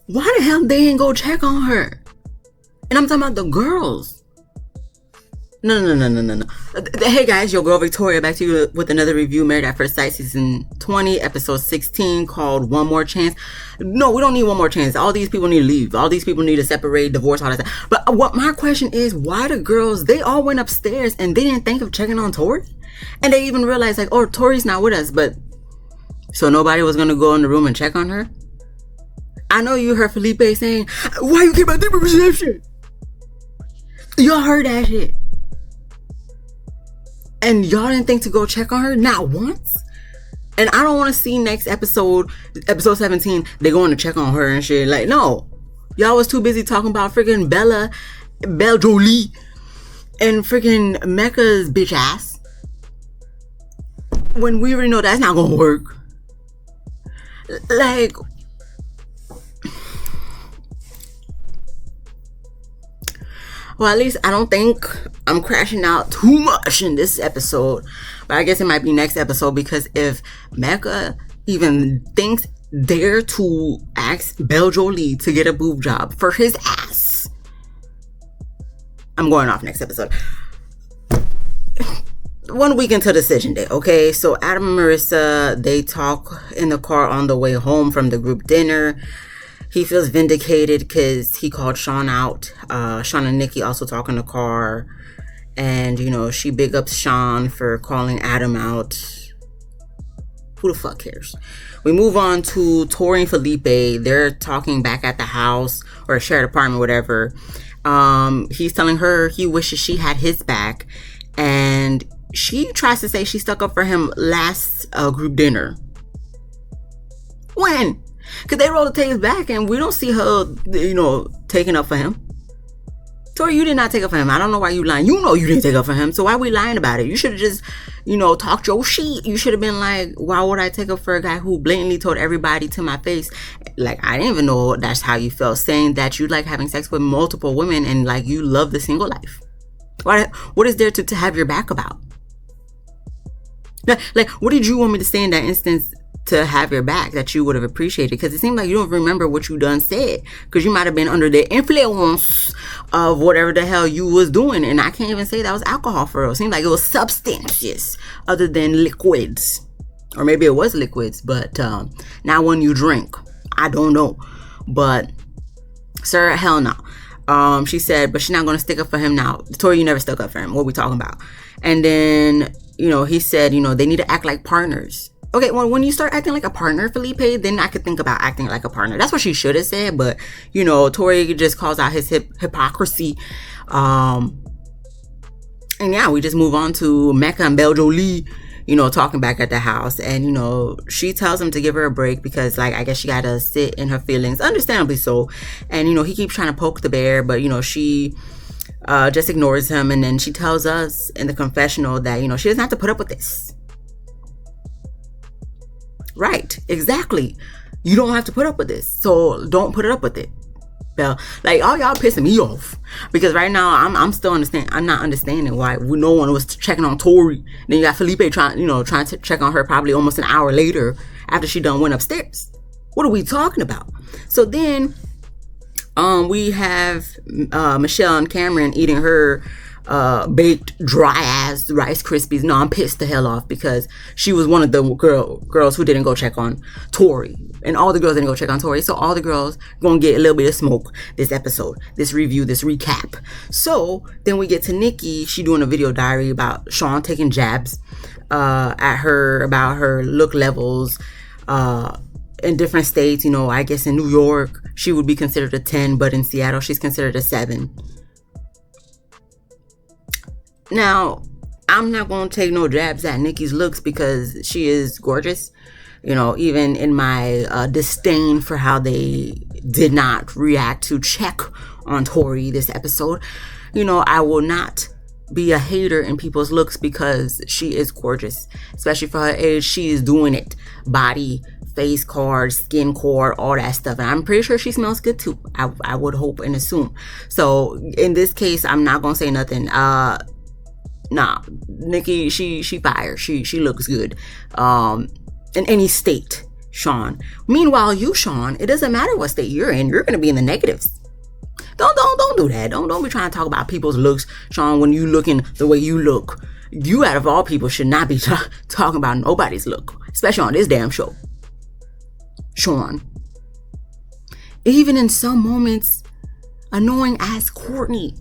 Why the hell they ain't go check on her? And I'm talking about the girls. No. Hey guys, your girl Victoria back to you with another review. Married at First Sight season 20 episode 16 called One More Chance. No, we don't need one more chance. All these people need to leave. All these people need to separate, divorce, all that stuff. But what my question is, why the girls, they all went upstairs and they didn't think of checking on Tori? And they even realized like, oh, Tori's not with us, but so nobody was gonna go in the room and check on her? I know you heard Felipe saying, why you keep my different reception? Y'all heard that shit. And y'all didn't think to go check on her? Not once? And I don't want to see next episode 17, they going to check on her and shit. Like, no. Y'all was too busy talking about freaking Belle Jolie, and freaking Mecca's bitch ass. When we already know that's not going to work. Like, well, at least I don't think I'm crashing out too much in this episode. But I guess it might be next episode, because if Mecca even dare to ask Belle Jolie to get a boob job for his ass, I'm going off next episode. 1 week into decision day, okay? So Adam and Marissa, they talk in the car on the way home from the group dinner. He feels vindicated because he called Sean out. Sean and Nikki also talk in the car. And, you know, she big ups Sean for calling Adam out. Who the fuck cares? We move on to Tori and Felipe. They're talking back at the house or a shared apartment, whatever. He's telling her he wishes she had his back. And she tries to say she stuck up for him last group dinner. When? Because they roll the tapes back and we don't see her, you know, taking up for him. Tori, you did not take up for him. I don't know why you lying. You know you didn't take up for him. So why are we lying about it? You should have just, you know, talked your shit. You should have been like, why would I take up for a guy who blatantly told everybody to my face? Like, I didn't even know that's how you felt. Saying that you like having sex with multiple women and like you love the single life. What is there to have your back about? Like, what did you want me to say in that instance to have your back that you would have appreciated? Because it seemed like you don't remember what you done said, because you might have been under the influence of whatever the hell you was doing. And I can't even say that was alcohol for real. It seemed like it was substances other than liquids, or maybe it was liquids, but not when you drink. I don't know, but sir, hell no. She said, but she's not gonna stick up for him now. Tori, you never stuck up for him. What are we talking about? And then, you know, he said, you know, they need to act like partners. Okay, well, when you start acting like a partner, Felipe, then I could think about acting like a partner. That's what she should have said, but, you know, Tori just calls out his hypocrisy. And yeah, we just move on to Mecca and Belle Jolie, you know, talking back at the house. And, you know, she tells him to give her a break because, like, I guess she got to sit in her feelings, understandably so. And, you know, he keeps trying to poke the bear, but, you know, she just ignores him. And then she tells us in the confessional that, you know, she doesn't have to put up with this. Right, exactly. You don't have to put up with this, so don't put it up with it. Well, like, all y'all pissing me off, because right now I'm not understanding why no one was checking on Tori. Then you got Felipe trying to check on her probably almost an hour later after she done went upstairs. What are we talking about? So then we have Michelle and Cameron eating her baked dry ass Rice Krispies. No, I'm pissed the hell off because she was one of the girls who didn't go check on Tori, and all the girls didn't go check on Tori. So all the girls gonna get a little bit of smoke this episode, this review, this recap. So then we get to Nikki. She doing a video diary about Sean taking jabs at her about her look levels in different states. You know, I guess in New York she would be considered a 10, but in Seattle she's considered a 7. Now, I'm not going to take no jabs at Nikki's looks because she is gorgeous. You know, even in my disdain for how they did not react to check on Tori this episode, you know, I will not be a hater in people's looks because she is gorgeous. Especially for her age, she is doing it. Body, face card, skin card, all that stuff. And I'm pretty sure she smells good too. I would hope and assume. So in this case, I'm not going to say nothing. Nah, Nikki, she fire. She looks good. In any state, Sean. Meanwhile, you, Sean, it doesn't matter what state you're in, you're gonna be in the negatives. Don't do that. Don't be trying to talk about people's looks, Sean, when you looking the way you look. You, out of all people, should not be talking about nobody's look, especially on this damn show. Sean. Even in some moments, annoying ass Courtney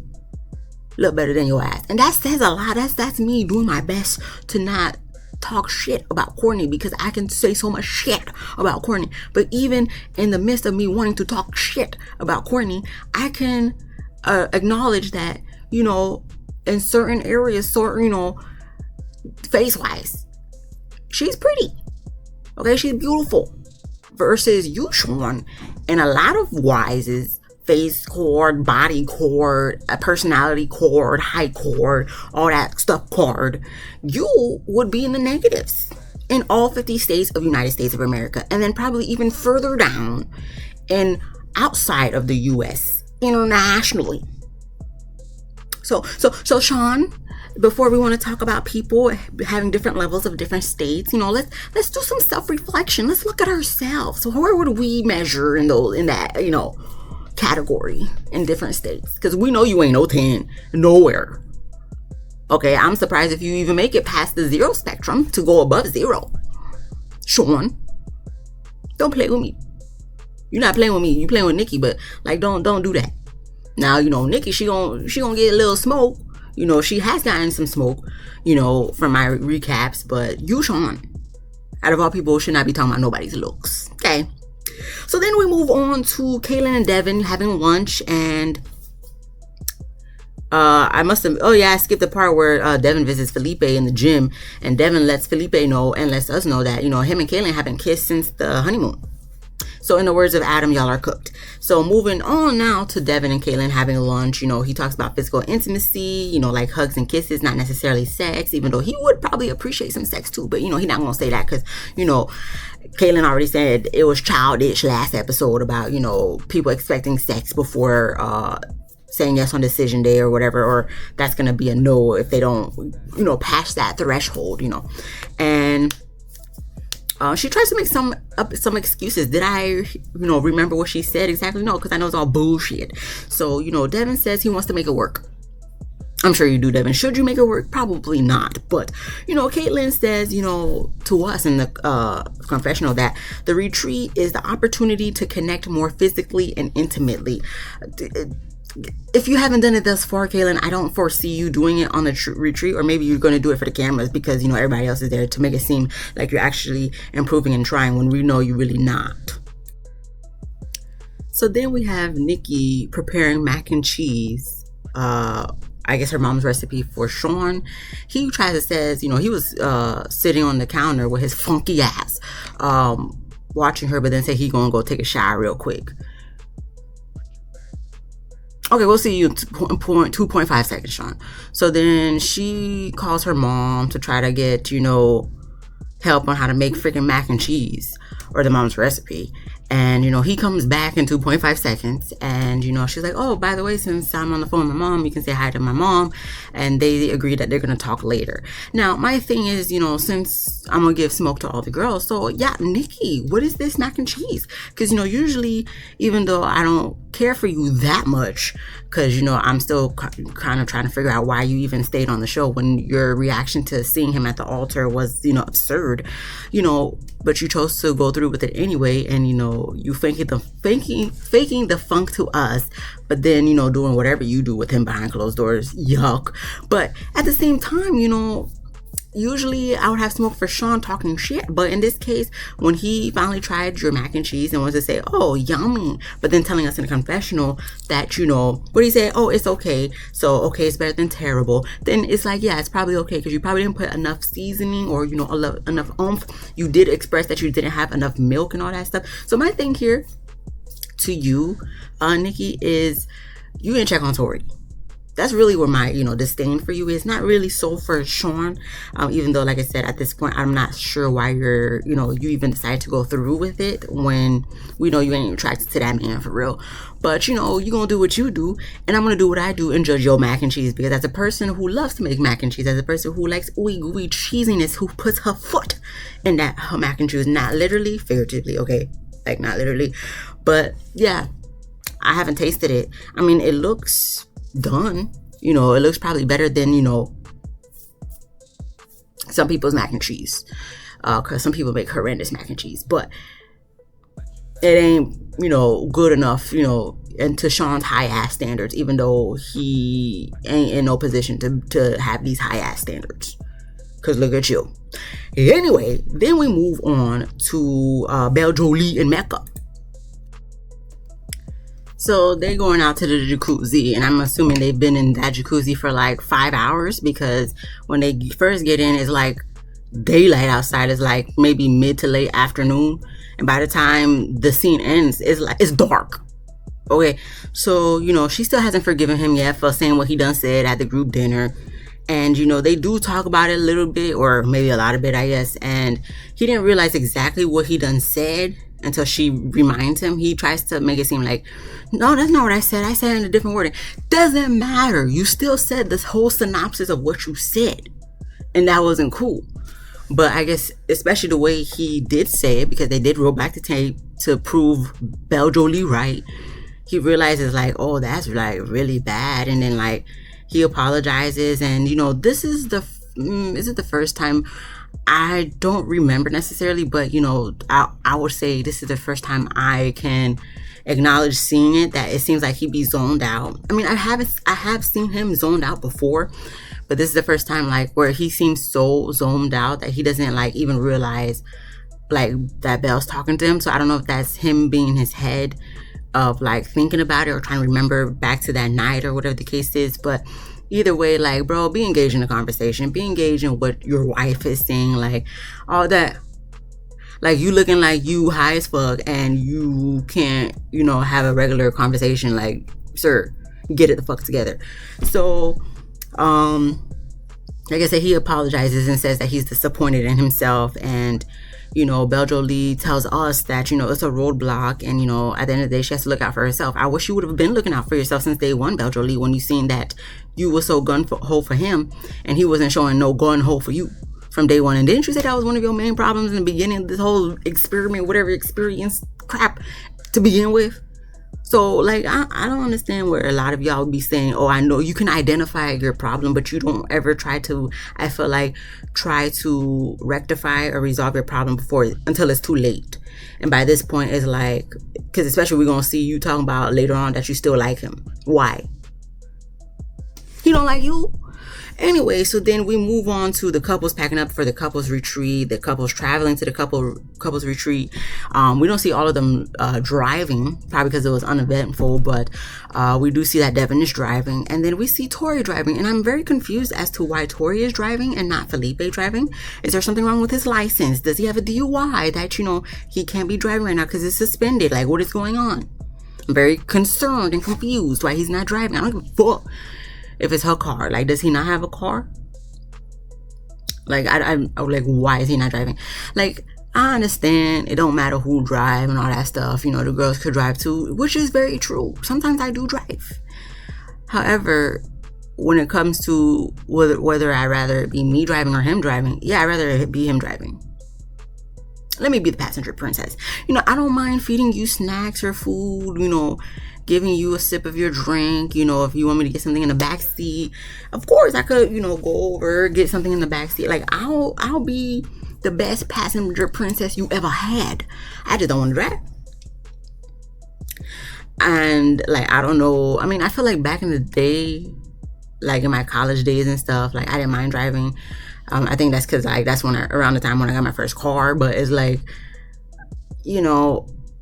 look better than your ass. And that says a lot. That's me doing my best to not talk shit about Courtney, because I can say so much shit about Courtney. But even in the midst of me wanting to talk shit about Courtney, I can acknowledge that, you know, in certain areas, you know, face-wise, she's pretty. Okay, she's beautiful. Versus you, Sean, and a lot of wises, face chord, body chord, a personality chord, height chord, all that stuff chord, you would be in the negatives in all 50 states of the United States of America, and then probably even further down and outside of the US, internationally. So Sean, before we want to talk about people having different levels of different states, you know, let's do some self-reflection. Let's look at ourselves. So where would we measure in that, you know, category in different states? Because we know you ain't no 10 nowhere. Okay, I'm surprised if you even make it past the 0 spectrum to go above 0. Sean, don't play with me. You're not playing with me. You playing with Nikki, but like don't do that. Now, you know, Nikki, she gonna get a little smoke. You know, she has gotten some smoke, you know, from my recaps. But you, Sean, out of all people, should not be talking about nobody's looks. Okay. So then we move on to Kaylin and Devin having lunch, and I skipped the part where Devin visits Felipe in the gym, and Devin lets Felipe know and lets us know that, you know, him and Kaylin haven't kissed since the honeymoon. So in the words of Adam, y'all are cooked. So moving on now to Devin and Kaylin having lunch, you know, he talks about physical intimacy, you know, like hugs and kisses, not necessarily sex, even though he would probably appreciate some sex too. But, you know, he's not going to say that because, you know, Kaylin already said it was childish last episode about, you know, people expecting sex before saying yes on decision day or whatever, or that's going to be a no if they don't, you know, pass that threshold, you know. And she tries to make some excuses. Did I, you know, remember what she said exactly? No, because I know it's all bullshit. So, you know, Devin says he wants to make it work. I'm sure you do, Devin. Should you make it work? Probably not. But, you know, Caitlin says, you know, to us in the confessional that the retreat is the opportunity to connect more physically and intimately. If you haven't done it thus far, Kaylin, I don't foresee you doing it on the retreat, or maybe you're going to do it for the cameras because, you know, everybody else is there to make it seem like you're actually improving and trying when we know you're really not. So then we have Nikki preparing mac and cheese. I guess her mom's recipe for Sean. He tries to says, you know, he was sitting on the counter with his funky ass, watching her, but then say he gonna go take a shower real quick. Okay, we'll see you in 2.5 seconds, Sean. So then she calls her mom to try to get, you know, help on how to make freaking mac and cheese, or the mom's recipe. And, you know, he comes back in 2.5 seconds. And, you know, she's like, oh, by the way, since I'm on the phone with my mom, you can say hi to my mom. And they agree that they're going to talk later. Now, my thing is, you know, since I'm going to give smoke to all the girls. So, yeah, Nikki, what is this mac and cheese? Because, you know, usually, even though I don't care for you that much, because, you know, I'm still kind of trying to figure out why you even stayed on the show when your reaction to seeing him at the altar was, you know, absurd, you know, but you chose to go through with it anyway. And, you know, you faking the funk to us, but then, you know, doing whatever you do with him behind closed doors. Yuck. But at the same time, you know, usually I would have smoke for Sean talking shit, but in this case, when he finally tried your mac and cheese and was to say, oh, yummy, but then telling us in a confessional that, you know, what he said, oh, it's okay, so okay, it's better than terrible, then it's like, yeah, it's probably okay, because you probably didn't put enough seasoning or, you know, enough oomph. You did express that you didn't have enough milk and all that stuff. So my thing here to you, Nikki, is you didn't check on Tori. that's really where my, disdain for you is. Not really so for Sean, even though, like I said, at this point, I'm not sure why you even decided to go through with it when we know you ain't attracted to that man for real. But, you're going to do what you do, and I'm going to do what I do and judge your mac and cheese, because as a person who loves to make mac and cheese, as a person who likes ooey gooey cheesiness, who puts her foot in that her mac and cheese, not literally, figuratively, okay? Like, not literally. But, yeah, I haven't tasted it. I mean, it looks done, it looks probably better than some people's mac and cheese, because some people make horrendous mac and cheese, but it ain't good enough, and to Sean's high ass standards, even though he ain't in no position to have these high ass standards, because look at you. Anyway, then we move on to Belle Jolie and Mecca. So they're going out to the jacuzzi, and I'm assuming they've been in that jacuzzi for like 5 hours, because when they first get in, it's like daylight outside. It's like maybe mid to late afternoon, and by the time the scene ends, it's dark. Okay, so she still hasn't forgiven him yet for saying what he done said at the group dinner, and they do talk about it a little bit, or maybe a lot of it, I guess, and he didn't realize exactly what he done said until she reminds him. He tries to make it seem like, no, that's not what I said. I said it in a different wording. Doesn't matter. You still said this whole synopsis of what you said, and that wasn't cool. But I guess, especially the way he did say it, because they did roll back the tape to prove Belle Jolie right, he realizes like, oh, that's like really bad. And then like he apologizes, and this is is it the first time? I don't remember necessarily, but I would say this is the first time I can acknowledge seeing it, that it seems like he be zoned out. I mean, I have seen him zoned out before, but this is the first time like where he seems so zoned out that he doesn't like even realize like that Belle's talking to him. So I don't know if that's him being in his head of like thinking about it or trying to remember back to that night or whatever the case is. But either way, like, bro, be engaged in the conversation. Be engaged in what your wife is saying. Like, all that. Like, you looking like you high as fuck and you can't, have a regular conversation. Like, sir, get it the fuck together. So, like I said, he apologizes and says that he's disappointed in himself. And, Belle Jolie tells us that, it's a roadblock. And, at the end of the day, she has to look out for herself. I wish you would have been looking out for yourself since day one, Belle Jolie, when you seen that you were so gun-ho for him and he wasn't showing no gun-ho for you from day one. And didn't you say that was one of your main problems in the beginning of this whole experiment, whatever experience crap to begin with? So, like, I don't understand where a lot of y'all be saying, oh, I know you can identify your problem, but you don't ever try to rectify or resolve your problem until it's too late. And by this point, it's like, because especially we're going to see you talking about later on that you still like him. Why? He don't like you? Anyway, so then we move on to the couples packing up for the couples retreat, the couples traveling to the couples retreat. We don't see all of them driving, probably because it was uneventful, but we do see that Devin is driving. And then we see Tori driving, and I'm very confused as to why Tori is driving and not Felipe driving. Is there something wrong with his license? Does he have a DUI that, he can't be driving right now because it's suspended? Like, what is going on? I'm very concerned and confused why he's not driving. I don't give a fuck if it's her car. Like, does he not have a car? Like, I'm like, why is he not driving? Like, I understand it don't matter who drive and all that stuff. The girls could drive too, which is very true. Sometimes I do drive. However, when it comes to whether I'd rather it be me driving or him driving, yeah, I'd rather it be him driving. Let me be the passenger princess. I don't mind feeding you snacks or food, giving you a sip of your drink. If you want me to get something in the back seat, of course I could, go over, get something in the back seat. Like, I'll be the best passenger princess you ever had. I just don't want to drive. And like, I don't know. I mean, I feel like back in the day, like in my college days and stuff, like I didn't mind driving. I think that's because like that's around the time when I got my first car. But it's like,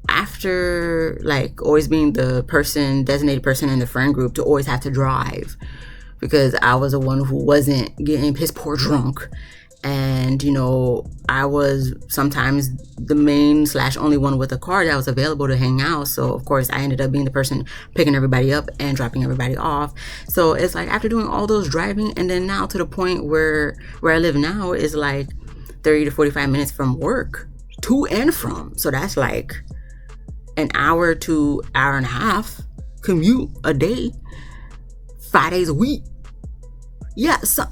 after like always being the designated person in the friend group to always have to drive, because I was the one who wasn't getting piss poor drunk And, I was sometimes the main / only one with a car that was available to hang out. So, of course, I ended up being the person picking everybody up and dropping everybody off. So it's like after doing all those driving, and then now to the point where I live now is like 30 to 45 minutes from work to and from. So that's like an hour to hour and a half commute a day, 5 days a week. Yeah, so,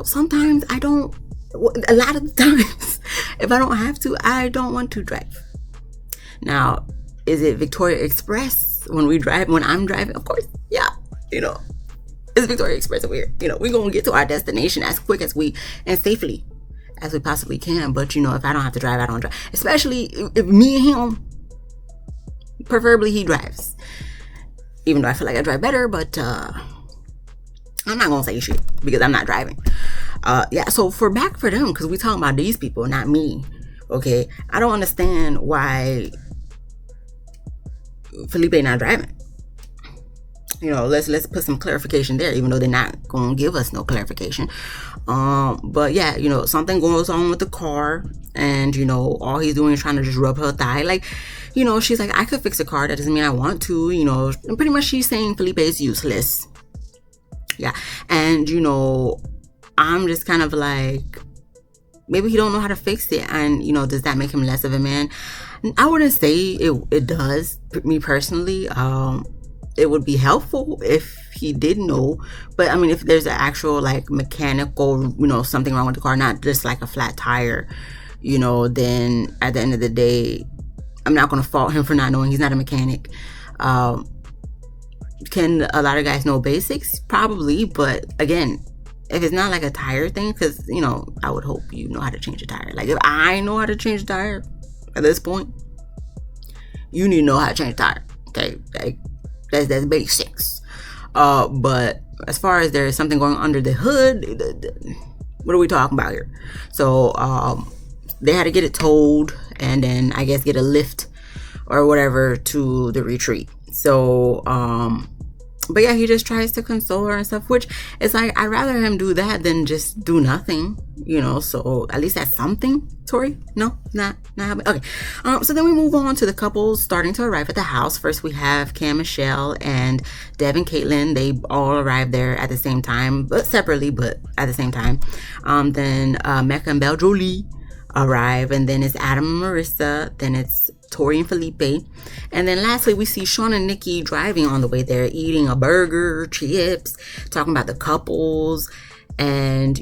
sometimes a lot of the times, if I don't have to, I don't want to drive. Now, is it Victoria Express when I'm driving? Of course, yeah, it's Victoria Express over here. We're going to get to our destination as quick as and safely as we possibly can. But, if I don't have to drive, I don't drive. Especially if me and him, preferably he drives. Even though I feel like I drive better, but I'm not going to say shit because I'm not driving. So for them, because we talking about these people, not me. Okay, I don't understand why Felipe not driving. Let's put some clarification there, even though they're not gonna give us no clarification. But yeah, something goes on with the car, and all he's doing is trying to just rub her thigh. Like, she's like, I could fix a car. That doesn't mean I want to. And pretty much she's saying Felipe is useless. Yeah, and I'm just kind of like, maybe he don't know how to fix it, and does that make him less of a man? I wouldn't say it does. Me personally, it would be helpful if he did know, but I mean, if there's an actual like mechanical, something wrong with the car, not just like a flat tire, then at the end of the day, I'm not going to fault him for not knowing. He's not a mechanic. Can a lot of guys know basics? Probably, but again, if it's not like a tire thing, because I would hope you know how to change a tire. Like, if I know how to change a tire at this point, you need to know how to change a tire. Okay, like that's basics. But as far as there's something going under the hood, what are we talking about here? So they had to get it towed, and then I guess get a lift or whatever to the retreat. So but yeah, he just tries to console her and stuff, which is like, I'd rather him do that than just do nothing, so at least that's something. Tori? No, not happening. Okay. So then we move on to the couples starting to arrive at the house. First we have Cam, Michelle, and Dev and Caitlin. They all arrive there at the same time, but separately, but at the same time. Then Mecca and Belle Jolie arrive, and then it's Adam and Marissa, then it's Tori and Felipe, and then lastly we see Sean and Nikki driving on the way there, eating a burger, chips, talking about the couples. And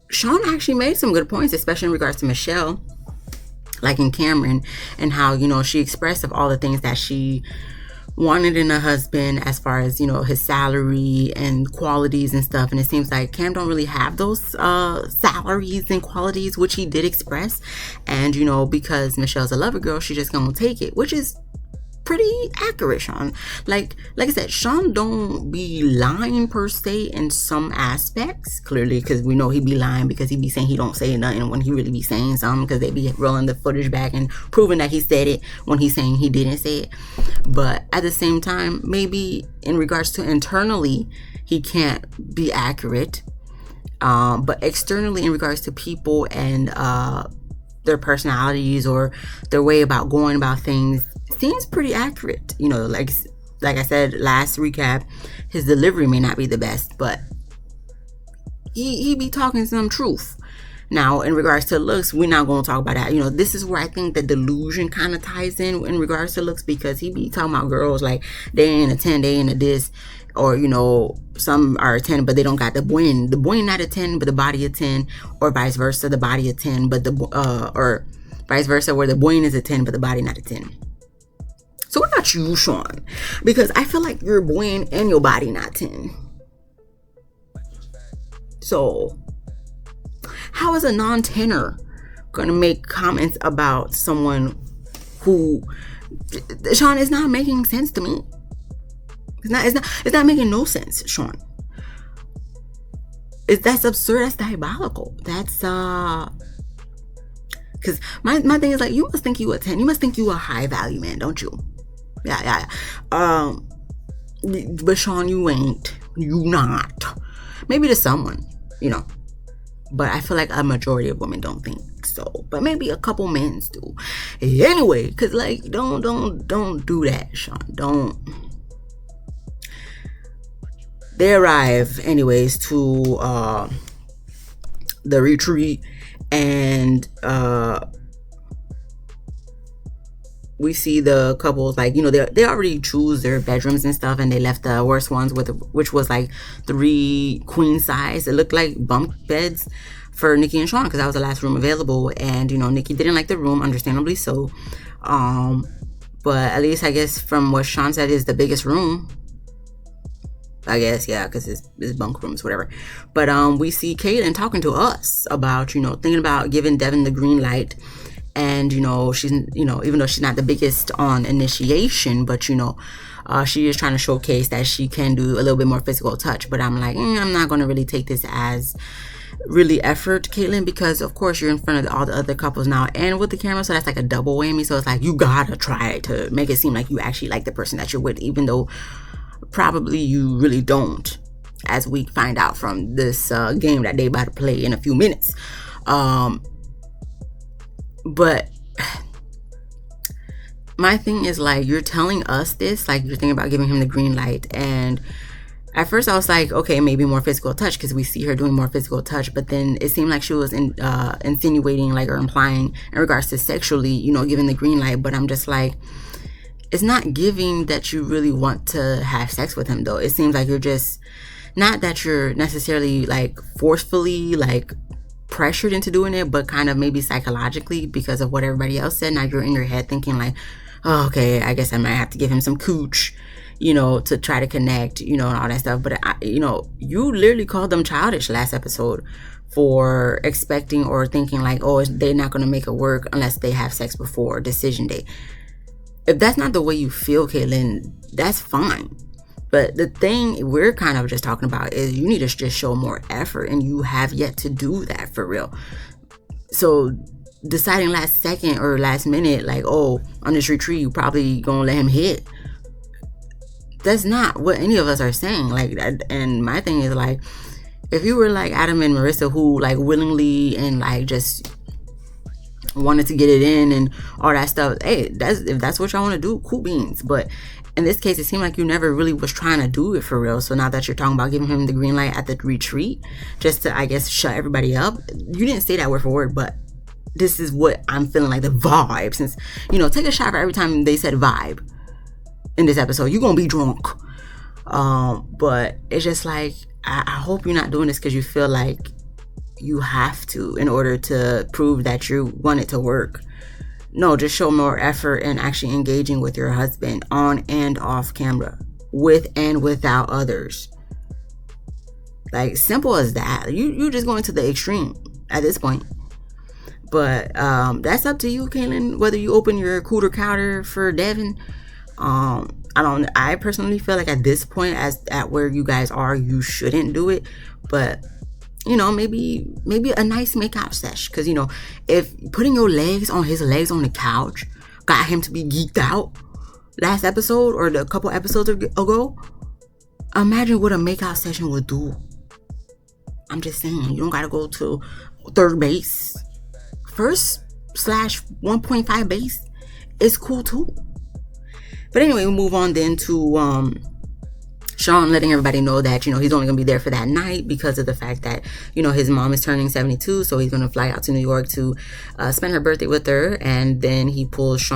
Sean actually made some good points, especially in regards to Michelle, like in Cameron, and how she expressed of all the things that she wanted in a husband, as far as his salary and qualities and stuff. And it seems like Cam don't really have those salaries and qualities, which he did express. And because Michelle's a lover girl, she just gonna take it, which is pretty accurate. Sean, like I said, Sean don't be lying per se in some aspects, clearly, because we know he be lying, because he be saying he don't say nothing when he really be saying something, because they be rolling the footage back and proving that he said it when he's saying he didn't say it. But at the same time, maybe in regards to internally, he can't be accurate, but externally, in regards to people and their personalities or their way about going about things, seems pretty accurate. Like I said last recap, his delivery may not be the best, but he be talking some truth. Now, in regards to looks, we're not going to talk about that. This is where I think the delusion kind of ties in regards to looks, because he be talking about girls like they ain't a 10, they ain't a this, or some are a 10 but they don't got the buen not a 10 but the body a 10, or vice versa, the body a 10 but or vice versa, where the buen is a 10 but the body not a 10. So what about you, Sean? Because I feel like you're buen and your body not 10. So how is a non-tenor going to make comments about someone who, Sean, is not making sense to me. It's not making no sense, Sean. That's absurd. That's diabolical. That's because my thing is like, you must think you a 10. You must think you a high value man, don't you? Yeah. But Sean, you ain't. You not. Maybe to someone, But I feel like a majority of women don't think so. But maybe a couple men do. Anyway, because like don't do that, Sean. Don't. They arrive anyways to the retreat, and we see the couples, like, you know, they already choose their bedrooms and stuff, and they left the worst ones which was like 3 queen size. It looked like bunk beds for Nikki and Sean, because that was the last room available. And you know, Nikki didn't like the room, understandably so. But at least I guess from what Sean said is the biggest room, I guess, yeah, because it's bunk rooms, whatever. But we see Kaitlyn talking to us about, you know, thinking about giving Devin the green light. And, you know, she's, you know, even though she's not the biggest on initiation, but, you know, she is trying to showcase that she can do a little bit more physical touch. But I'm like, I'm not going to really take this as really effort, Kaitlyn, because, of course, you're in front of all the other couples now and with the camera. So that's like a double whammy. So it's like, you got to try to make it seem like you actually like the person that you're with, even though probably you really don't, as we find out from this game that they about to play in a few minutes. But my thing is, like, you're telling us this, like, you're thinking about giving him the green light. And at first I was like, okay, maybe more physical touch, because we see her doing more physical touch. But then it seemed like she was insinuating, like, or implying in regards to sexually, you know, giving the green light. But I'm just like, it's not giving that you really want to have sex with him, though. It seems like you're just, not that you're necessarily, like, forcefully, like, pressured into doing it, but kind of maybe psychologically because of what everybody else said. Now you're in your head thinking like, oh, okay, I guess I might have to give him some cooch, you know, to try to connect, you know, and all that stuff. But you know, you literally called them childish last episode for expecting or thinking like, oh, they're not going to make it work unless they have sex before decision day. If that's not the way you feel, Kaitlyn, that's fine. But the thing we're kind of just talking about is you need to just show more effort, and you have yet to do that for real. So deciding last second or last minute, like, oh, on this retreat, you probably gonna let him hit. That's not what any of us are saying. Like, and my thing is, like, if you were like Adam and Marissa, who like willingly and like just wanted to get it in and all that stuff, hey, if that's what y'all want to do, cool beans. But in this case, it seemed like you never really was trying to do it for real. So now that you're talking about giving him the green light at the retreat, just to, I guess, shut everybody up. You didn't say that word for word, but this is what I'm feeling like, the vibe. Since, you know, take a shot for every time they said vibe in this episode. You're going to be drunk. But it's just like, I hope you're not doing this because you feel like you have to in order to prove that you want it to work. No, just show more effort in actually engaging with your husband on and off camera, with and without others. Like, simple as that. You just going to the extreme at this point. But that's up to you, Kaitlyn, whether you open your cooter counter for Devin. I personally feel like at this point, at where you guys are, you shouldn't do it. But you know, maybe a nice makeout sesh. Because, you know, if putting your legs on his legs on the couch got him to be geeked out last episode or a couple episodes ago, imagine what a makeout session would do. I'm just saying, you don't got to go to third base. First/1.5 base is cool too. But anyway, we move on then to Sean letting everybody know that, you know, he's only going to be there for that night because of the fact that, you know, his mom is turning 72. So he's going to fly out to New York to spend her birthday with her. And then he pulls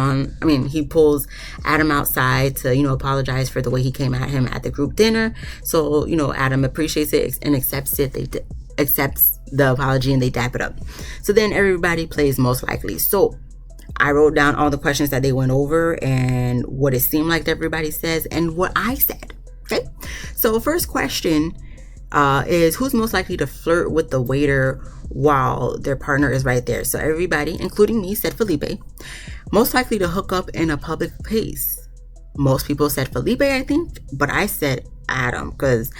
Adam outside to, you know, apologize for the way he came at him at the group dinner. So, you know, Adam appreciates it and accepts it. Accepts the apology and they dap it up. So then everybody plays Most Likely. So I wrote down all the questions that they went over and what it seemed like everybody says and what I said. Okay, so first question is, who's most likely to flirt with the waiter while their partner is right there? So everybody, including me, said Felipe. Most likely to hook up in a public place. Most people said Felipe, I think, but I said Adam, because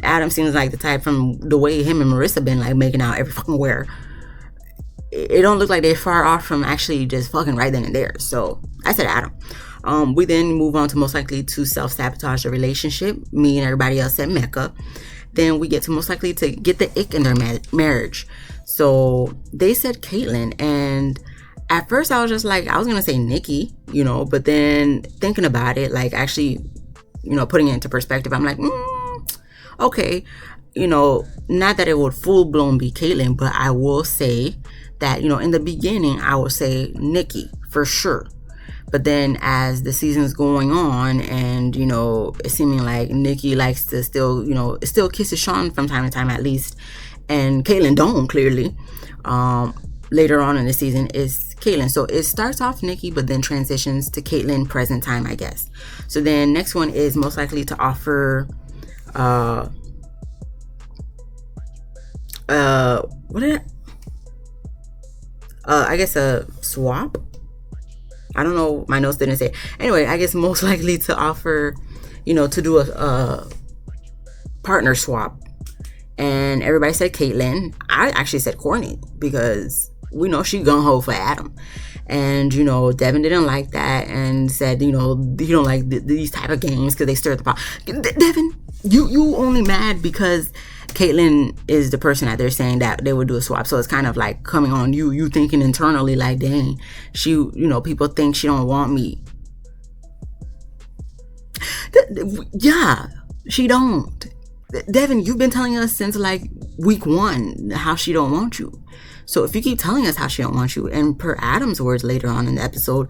Adam seems like the type, from the way him and Marissa been like making out every fucking where. It don't look like they're far off from actually just fucking right then and there. So I said Adam. We then move on to most likely to self-sabotage the relationship. Me and everybody else said Mecca. then we get to most likely to get the ick in their marriage. So they said Kaitlyn, and at first I was just like, I was gonna say Nikki, but then thinking about it, like actually, putting it into perspective, I'm like, okay, not that it would full blown be Kaitlyn, but I will say that, in the beginning, I would say Nikki for sure. But then as the season's going on and, it's seeming like Nikki likes to still kisses Sean from time to time at least. And Kaitlyn don't, clearly. Later on in the season is Kaitlyn. So it starts off Nikki, but then transitions to Kaitlyn present time, I guess. So then next one is most likely to offer, I guess a swap. I don't know. My notes didn't say. Anyway, I guess most likely to offer, to do a partner swap. And everybody said Kaitlyn. I actually said Courtney because we know she gung-ho for Adam. And, Devin didn't like that and said, he don't like these type of games because they stir the pot. Devin, you only mad because Kaitlyn is the person that they're saying that they would do a swap. So it's kind of like coming on you thinking internally like, dang, she, people think she don't want me. Yeah, she don't. Devin, you've been telling us since like week 1 how she don't want you. So if you keep telling us how she don't want you, and per Adam's words later on in the episode,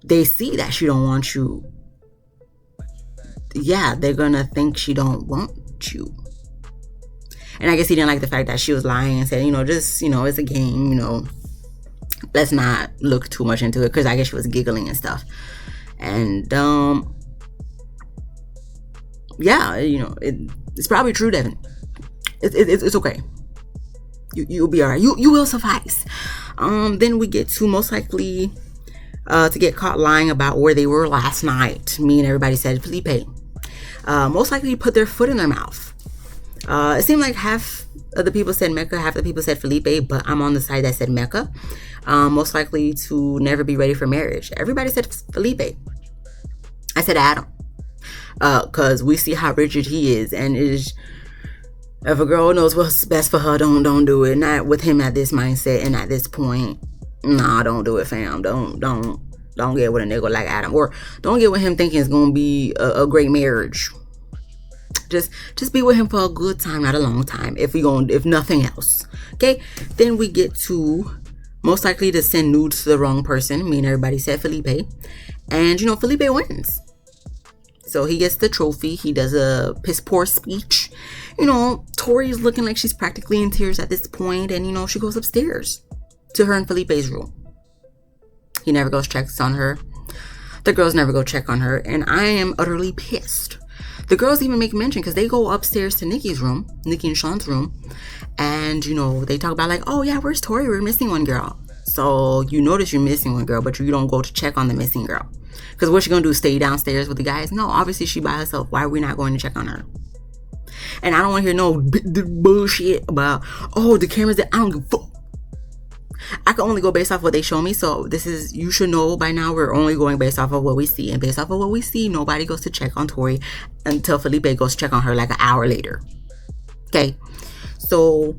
they see that she don't want you, yeah, they're gonna think she don't want you. And I guess he didn't like the fact that she was lying and said, just, it's a game, let's not look too much into it, because I guess she was giggling and stuff. And yeah, it's probably true, Devin. It's okay. You'll be all right. You will suffice. Then we get to most likely to get caught lying about where they were last night. Me and everybody said Felipe. Most likely put their foot in their mouth. It seemed like half of the people said Mecca, half of the people said Felipe, but I'm on the side that said Mecca. Most likely to never be ready for marriage. Everybody said Felipe. I said Adam. Because we see how rigid he is, and if a girl knows what's best for her, don't do it. Not with him at this mindset and at this point. Nah, don't do it, fam. Don't get with a nigga like Adam, or don't get with him thinking it's gonna be a great marriage. Just be with him for a good time, not a long time. If nothing else, okay. Then we get to most likely to send nudes to the wrong person. Me and everybody said Felipe, and Felipe wins. So he gets the trophy. He does a piss poor speech. Tori's looking like she's practically in tears at this point, and she goes upstairs to her and Felipe's room. He never goes checks on her. The girls never go check on her, and I am utterly pissed. The girls even make mention because they go upstairs to Nikki and Sean's room, and they talk about like, oh yeah, where's Tori? We're missing one girl. So you notice you're missing one girl, but you don't go to check on the missing girl. Because what's she gonna do? Stay downstairs with the guys? No, obviously she by herself. Why are we not going to check on her? And I don't want to hear no bullshit about, oh, the cameras that I don't give a fuck. I can only go based off what they show me. So you should know by now, we're only going based off of what we see. And based off of what we see, nobody goes to check on Tori until Felipe goes to check on her like an hour later. Okay. So,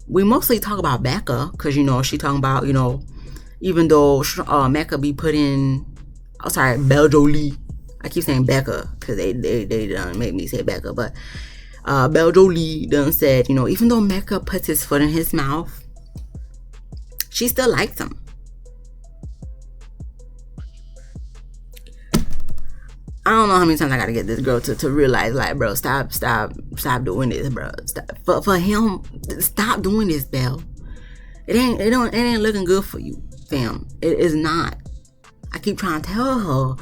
we mostly talk about Becca because, she talking about, even though Mecca be put in, BelJolie. I keep saying Becca because they done make me say Becca, but BelJolie done said, even though Mecca puts his foot in his mouth, she still likes him. I don't know how many times I gotta get this girl to realize, like, bro, stop doing this, bro. Stop. For him, stop doing this, Belle. It ain't looking good for you, fam. It is not. I keep trying to tell her,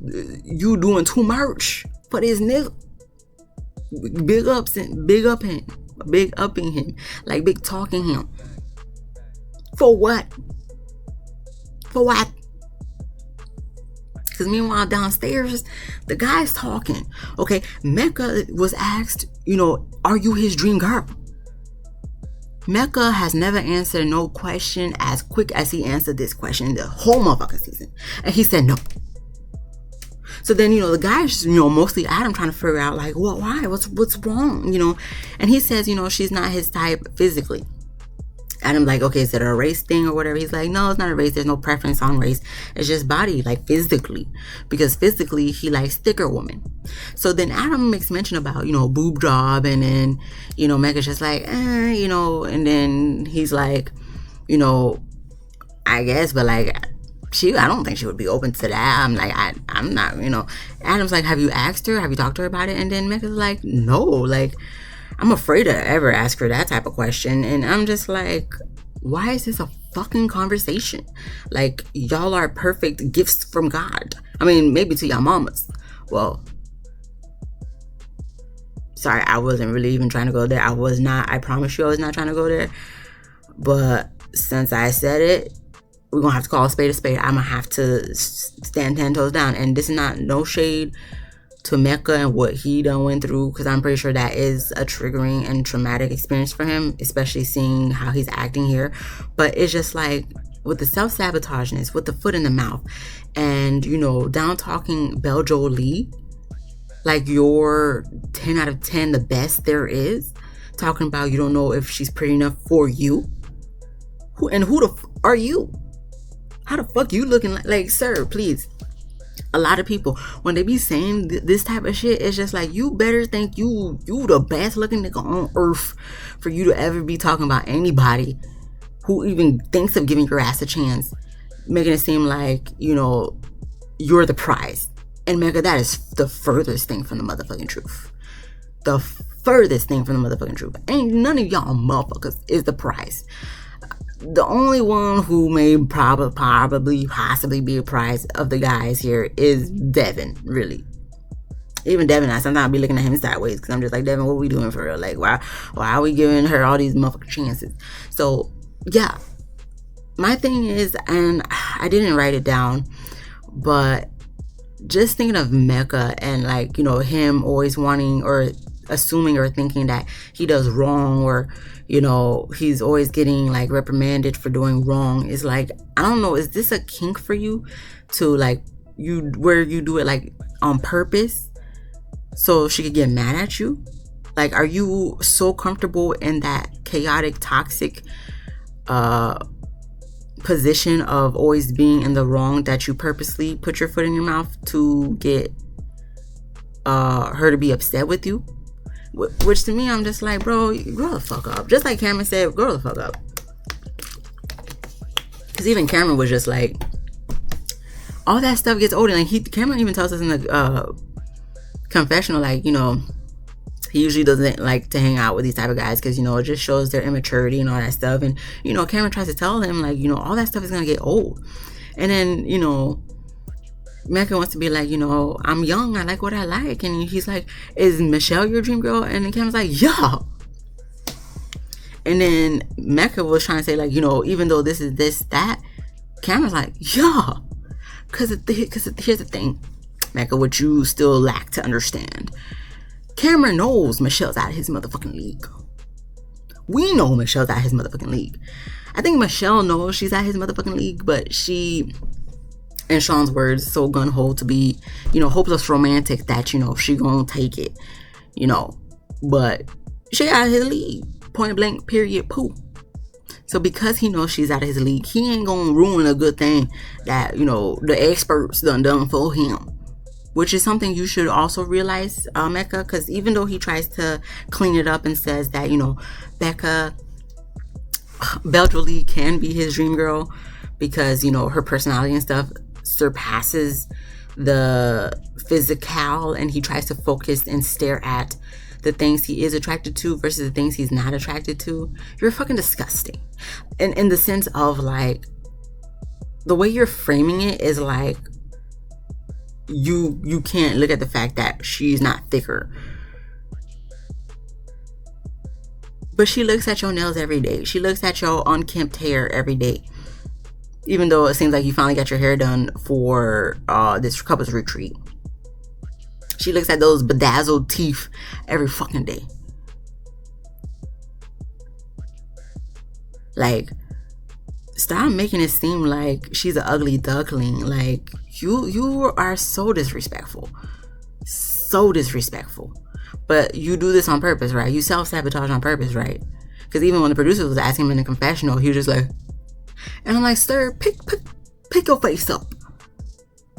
you doing too much for this nigga. Big upping him, like big talking him. For what? Because meanwhile downstairs, the guy's talking. Okay, Mecca was asked, are you his dream girl? Mecca has never answered no question as quick as he answered this question the whole motherfucking season. And he said no. So then, the guys, mostly Adam, trying to figure out, like, well, why? What's wrong? And he says, she's not his type physically. Adam's like, okay, is it a race thing or whatever? He's like, no, it's not a race. There's no preference on race. It's just body, like physically. Because physically, he likes thicker women. So then Adam makes mention about, boob job. And then, Mecca's just like, and then he's like, I guess, but like, I don't think she would be open to that. I'm like, I'm not, Adam's like, have you asked her? Have you talked to her about it? And then Mecca's like, no, like, I'm afraid to ever ask her that type of question. And I'm just like, why is this a fucking conversation? Like, y'all are perfect gifts from God. I mean, maybe to y'all mamas. Well, sorry, I wasn't really even trying to go there. I promise you I was not trying to go there. But since I said it, we're going to have to call a spade a spade. I'm going to have to stand 10 toes down. And this is not no shade to Mecca and what he done went through, because I'm pretty sure that is a triggering and traumatic experience for him, especially seeing how he's acting here. But it's just like, with the self-sabotageness, with the foot in the mouth, and down talking Belle Jolie like you're 10 out of 10 the best there is, talking about you don't know if she's pretty enough for you. Who are you? How the fuck you looking like, sir, please. A lot of people, when they be saying this type of shit, it's just like, you better think you the best looking nigga on earth for you to ever be talking about anybody who even thinks of giving your ass a chance, making it seem like, you're the prize. And Mecca, that is the furthest thing from the motherfucking truth. The furthest thing from the motherfucking truth. Ain't none of y'all motherfuckers is the prize. The only one who may possibly be a prize of the guys here is Devin, really. Even Devin, I sometimes be looking at him sideways, because I'm just like, Devin, what are we doing for real? Like, why are we giving her all these motherfucking chances? So, yeah. My thing is, and I didn't write it down, but just thinking of Mecca and, like, him always wanting or assuming or thinking that he does wrong, or he's always getting like reprimanded for doing wrong, is like, I don't know, is this a kink for you to like where you do it like on purpose so she could get mad at you? Like, are you so comfortable in that chaotic, toxic position of always being in the wrong that you purposely put your foot in your mouth to get her to be upset with you? Which to me, I'm just like, bro, grow the fuck up. Just like Cameron said, grow the fuck up. Because even Cameron was just like, all that stuff gets older. Like, Cameron even tells us in the confessional, like, he usually doesn't like to hang out with these type of guys because, it just shows their immaturity and all that stuff. And, Cameron tries to tell him, like, all that stuff is going to get old. And then, Mecca wants to be like, I'm young, I like what I like. And he's like, is Michelle your dream girl? And then Cameron's like, yeah. And then Mecca was trying to say, like, even though this is this, that, Cameron's like, yeah. Because here's the thing, Mecca, what you still lack to understand. Cameron knows Michelle's out of his motherfucking league. We know Michelle's out of his motherfucking league. I think Michelle knows she's out of his motherfucking league, but she, in Sean's words, so gun-ho to be, hopeless romantic that, she gonna take it, but she out of his league, point blank, period, poo. So because he knows she's out of his league, he ain't gonna ruin a good thing that, the experts done for him, which is something you should also realize, Mecca, because even though he tries to clean it up and says that, Belle Jolie can be his dream girl because, her personality and stuff surpasses the physical, and he tries to focus and stare at the things he is attracted to versus the things he's not attracted to. You're fucking disgusting. And in the sense of, like, the way you're framing it is like you can't look at the fact that she's not thicker, but she looks at your nails every day. She looks at your unkempt hair every day. Even though it seems like you finally got your hair done for this couple's retreat. She looks at those bedazzled teeth every fucking day. Like, stop making it seem like she's an ugly duckling. Like, you are so disrespectful. So disrespectful. But you do this on purpose, right? You self-sabotage on purpose, right? Because even when the producer was asking him in the confessional, he was just like, and I'm like, sir, pick your face up.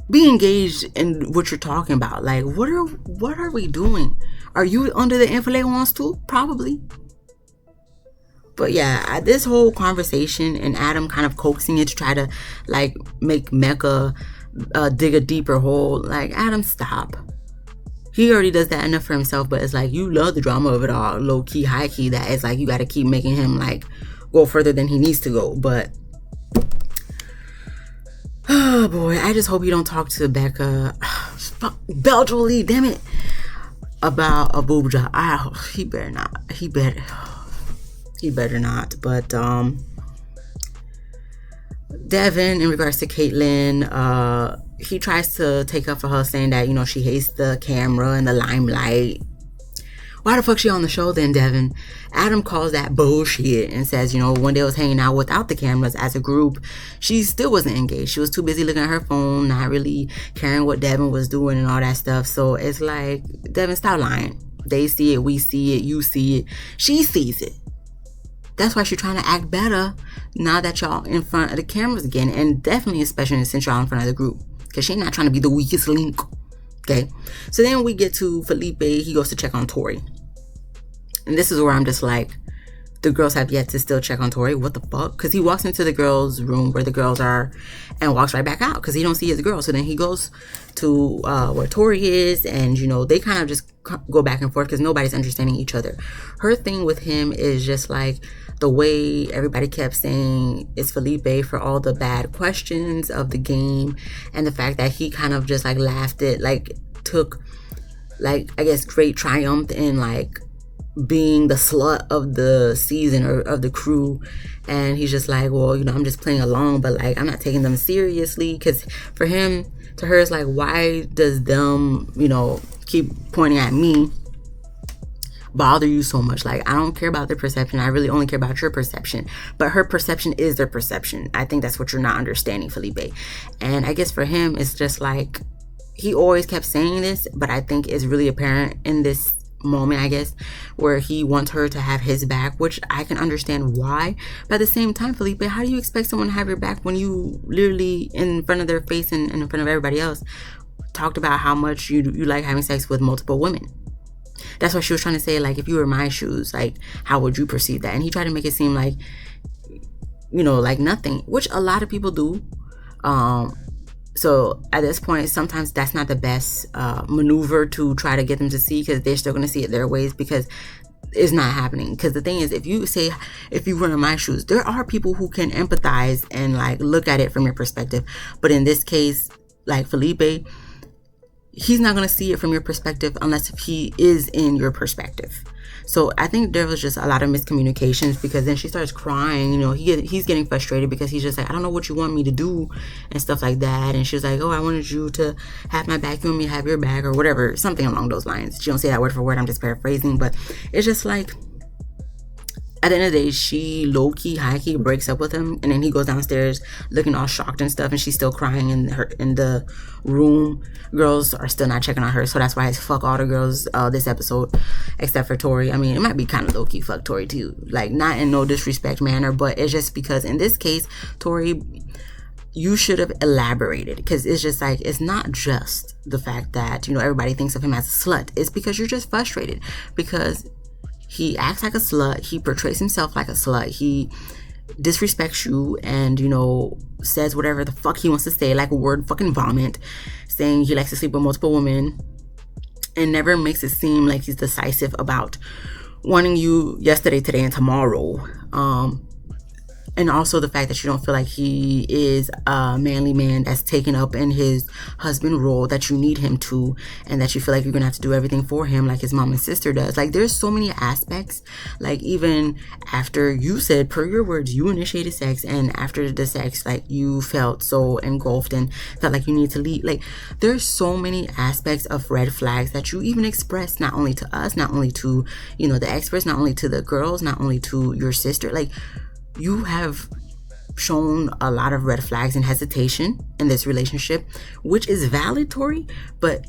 Be engaged in what you're talking about. Like, what are we doing? Are you under the influence too? Probably. But yeah, this whole conversation and Adam kind of coaxing it to try to like make Mecca dig a deeper hole. Like, Adam, stop. He already does that enough for himself, but it's like, you love the drama of it all, low key, high key. That it's like you got to keep making him like go further than he needs to go. But oh boy, I just hope you don't talk to Becca, Belgial Lee, damn it, about a boob job. He better not. He better not. But Devin, in regards to Caitlyn, he tries to take up for her, saying that, you know, she hates the camera and the limelight. Why the fuck she on the show then, Devin? Adam calls that bullshit and says, you know, when they was hanging out without the cameras as a group, she still wasn't engaged. She was too busy looking at her phone, not really caring what Devin was doing and all that stuff. So it's like, Devin, stop lying. They see it, we see it, you see it, she sees it. That's why she's trying to act better now that y'all in front of the cameras again. And definitely, especially since y'all in front of the group. Because she's not trying to be the weakest link. Okay, so then we get to Felipe. He goes to check on Tori, and this is where I'm just like, the girls have yet to still check on Tori. What the fuck? Because he walks into the girls' room where the girls are and walks right back out because he don't see his girl. So then he goes to where Tori is, and you know, they kind of just go back and forth because nobody's understanding each other. Her thing with him is just like the way everybody kept saying it's Felipe for all the bad questions of the game, and the fact that he kind of just like laughed it, like took like, I guess, great triumph in like being the slut of the season or of the crew. And he's just like, well, you know, I'm just playing along, but like I'm not taking them seriously. Because for him, to her, it's like, why does them, you know, keep pointing at me bother you so much? Like, I don't care about their perception. I really only care about your perception. But her perception is their perception. I think that's what you're not understanding, Felipe. And I guess for him, it's just like, he always kept saying this, but I think it's really apparent in this moment, I guess, where he wants her to have his back, which I can understand why. But at the same time, Felipe, how do you expect someone to have your back when you literally in front of their face and in front of everybody else talked about how much you like having sex with multiple women? That's what she was trying to say, like, if you were in my shoes, like, how would you perceive that? And he tried to make it seem like, you know, like nothing, which a lot of people do. So at this point, sometimes that's not the best maneuver to try to get them to see, because they're still going to see it their ways, because it's not happening. Because the thing is, if you were in my shoes, there are people who can empathize and like look at it from your perspective. But in this case, like Felipe, he's not going to see it from your perspective unless if he is in your perspective. So I think there was just a lot of miscommunications, because then she starts crying. You know, he's getting frustrated because he's just like, I don't know what you want me to do and stuff like that. And she's like, oh, I wanted you to have my back, you want me to have your back, or whatever, something along those lines. She don't say that word for word, I'm just paraphrasing, but it's just like, at the end of the day, she low-key, high-key breaks up with him, and then he goes downstairs looking all shocked and stuff, and she's still crying in the room. Girls are still not checking on her, so that's why it's fuck all the girls this episode, except for Tori. I mean, it might be kind of low-key fuck Tori too, like not in no disrespect manner, but it's just because in this case, Tori, you should have elaborated, because it's just like, it's not just the fact that, you know, everybody thinks of him as a slut. It's because you're just frustrated because he acts like a slut. He portrays himself like a slut. He disrespects you and, you know, says whatever the fuck he wants to say, like a word fucking vomit, saying he likes to sleep with multiple women, and never makes it seem like he's decisive about wanting you yesterday, today, and tomorrow. And also the fact that you don't feel like he is a manly man that's taken up in his husband role that you need him to, and that you feel like you're gonna have to do everything for him like his mom and sister does. Like, there's so many aspects, like even after you said, per your words, you initiated sex, and after the sex, like, you felt so engulfed and felt like you need to leave. Like, there's so many aspects of red flags that you even express, not only to us, not only to, you know, the experts, not only to the girls, not only to your sister. Like, you have shown a lot of red flags and hesitation in this relationship, which is valid, Tori, but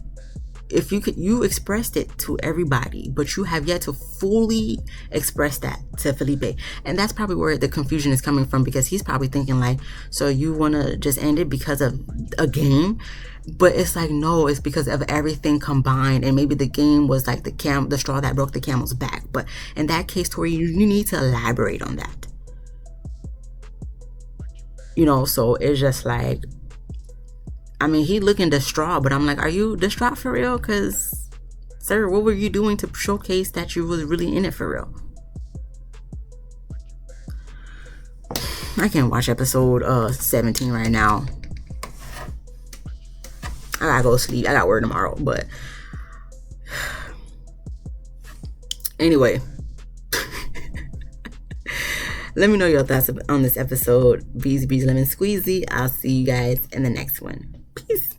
if you expressed it to everybody, but you have yet to fully express that to Felipe. And that's probably where the confusion is coming from, because he's probably thinking like, so you want to just end it because of a game? But it's like, no, it's because of everything combined. And maybe the game was like the straw that broke the camel's back. But in that case, Tori, you need to elaborate on that. So it's just like, I mean, he looking distraught, but I'm like, are you distraught for real? Because, sir, what were you doing to showcase that you was really in it for real? I can't watch episode 17 right now. I gotta go to sleep. I got work tomorrow, but anyway. Let me know your thoughts on this episode. Bees, Lemon Squeezy. I'll see you guys in the next one. Peace.